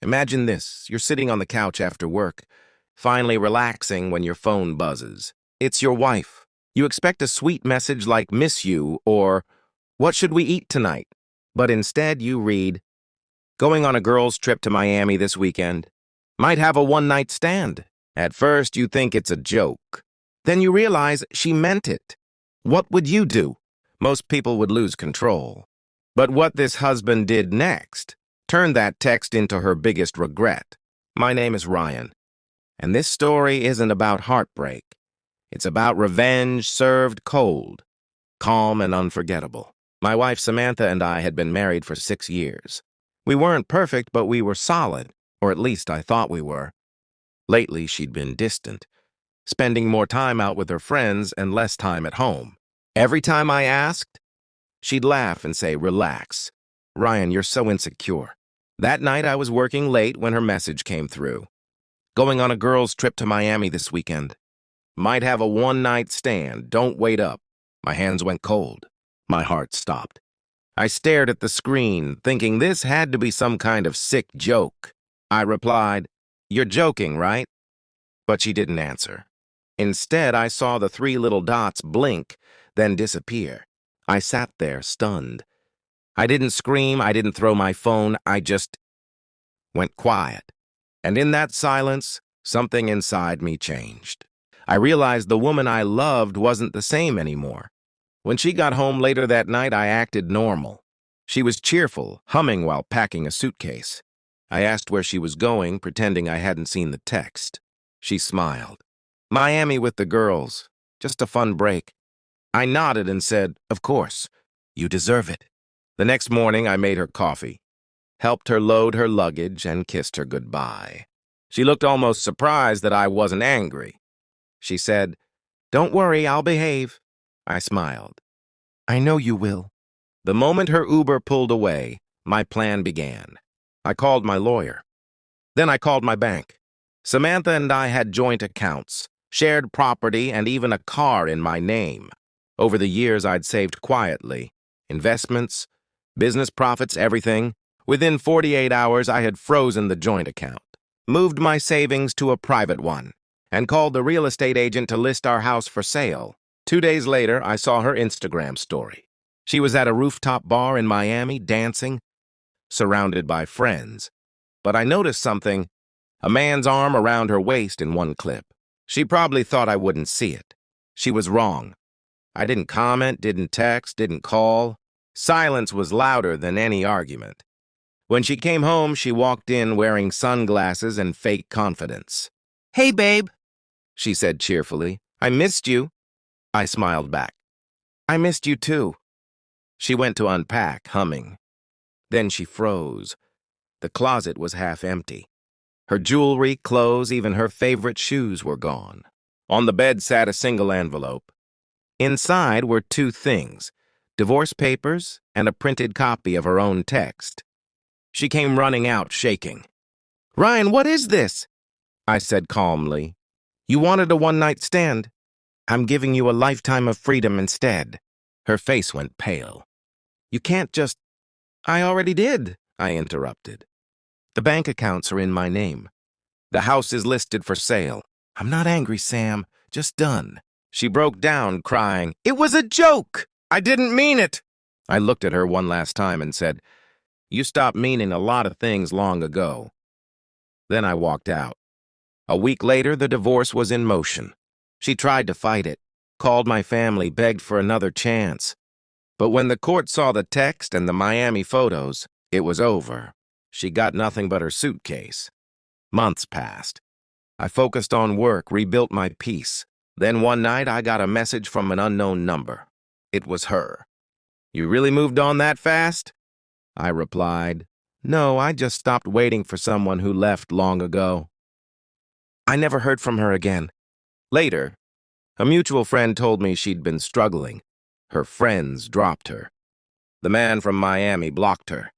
Imagine this. You're sitting on the couch after work, finally relaxing when your phone buzzes. It's your wife. You expect a sweet message like "miss you" or "what should we eat tonight?" But instead you read, "going on a girls' trip to Miami this weekend. Might have a one-night stand." At first you think it's a joke. Then you realize she meant it. What would you do? Most people would lose control. But what this husband did next turned that text into her biggest regret. My name is Ryan, and this story isn't about heartbreak. It's about revenge served cold, calm and unforgettable. My wife Samantha and I had been married for 6 years. We weren't perfect, but we were solid, or at least I thought we were. Lately, she'd been distant, spending more time out with her friends and less time at home. Every time I asked, she'd laugh and say, "Relax. Ryan, you're so insecure." That night, I was working late when her message came through. "Going on a girls' trip to Miami this weekend. Might have a one-night stand. Don't wait up." My hands went cold. My heart stopped. I stared at the screen, thinking this had to be some kind of sick joke. I replied, "You're joking, right?" But she didn't answer. Instead, I saw the 3 little dots blink, then disappear. I sat there, stunned. I didn't scream, I didn't throw my phone, I just went quiet. And in that silence, something inside me changed. I realized the woman I loved wasn't the same anymore. When she got home later that night, I acted normal. She was cheerful, humming while packing a suitcase. I asked where she was going, pretending I hadn't seen the text. She smiled. "Miami with the girls. Just a fun break." I nodded and said, "Of course. You deserve it." The next morning, I made her coffee, helped her load her luggage, and kissed her goodbye. She looked almost surprised that I wasn't angry. She said, "Don't worry, I'll behave." I smiled. "I know you will." The moment her Uber pulled away, my plan began. I called my lawyer. Then I called my bank. Samantha and I had joint accounts, shared property, and even a car in my name. Over the years, I'd saved quietly. Investments, business profits, everything. Within 48 hours, I had frozen the joint account, moved my savings to a private one, and called the real estate agent to list our house for sale. 2 days later, I saw her Instagram story. She was at a rooftop bar in Miami, dancing, surrounded by friends. But I noticed something, a man's arm around her waist in one clip. She probably thought I wouldn't see it. She was wrong. I didn't comment, didn't text, didn't call. Silence was louder than any argument. When she came home, she walked in wearing sunglasses and fake confidence. "Hey, babe," she said cheerfully. "I missed you." I smiled back. "I missed you too." She went to unpack, humming. Then she froze. The closet was half empty. Her jewelry, clothes, even her favorite shoes were gone. On the bed sat a single envelope. Inside were 2 things, divorce papers and a printed copy of her own text. She came running out, shaking. "Ryan, what is this?" I said calmly. "You wanted a one-night stand. I'm giving you a lifetime of freedom instead." Her face went pale. "You can't just—" "I already did," I interrupted. "The bank accounts are in my name. The house is listed for sale. I'm not angry, Sam, just done." She broke down, crying, "It was a joke! I didn't mean it!" I looked at her one last time and said, "You stopped meaning a lot of things long ago." Then I walked out. A week later, the divorce was in motion. She tried to fight it, called my family, begged for another chance. But when the court saw the text and the Miami photos, it was over. She got nothing but her suitcase. Months passed. I focused on work, rebuilt my peace. Then one night, I got a message from an unknown number. It was her. "You really moved on that fast?" I replied, "No, I just stopped waiting for someone who left long ago." I never heard from her again. Later, a mutual friend told me she'd been struggling. Her friends dropped her. The man from Miami blocked her,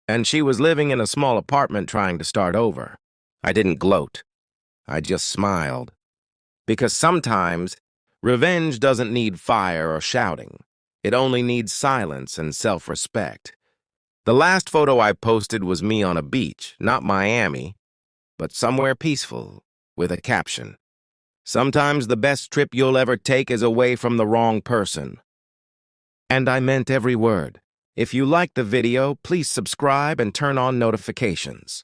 and she was living in a small apartment trying to start over. I didn't gloat. I just smiled. Because sometimes, revenge doesn't need fire or shouting. It only needs silence and self-respect. The last photo I posted was me on a beach, not Miami, but somewhere peaceful, with a caption. Sometimes the best trip you'll ever take is away from the wrong person. And I meant every word. If you liked the video, please subscribe and turn on notifications.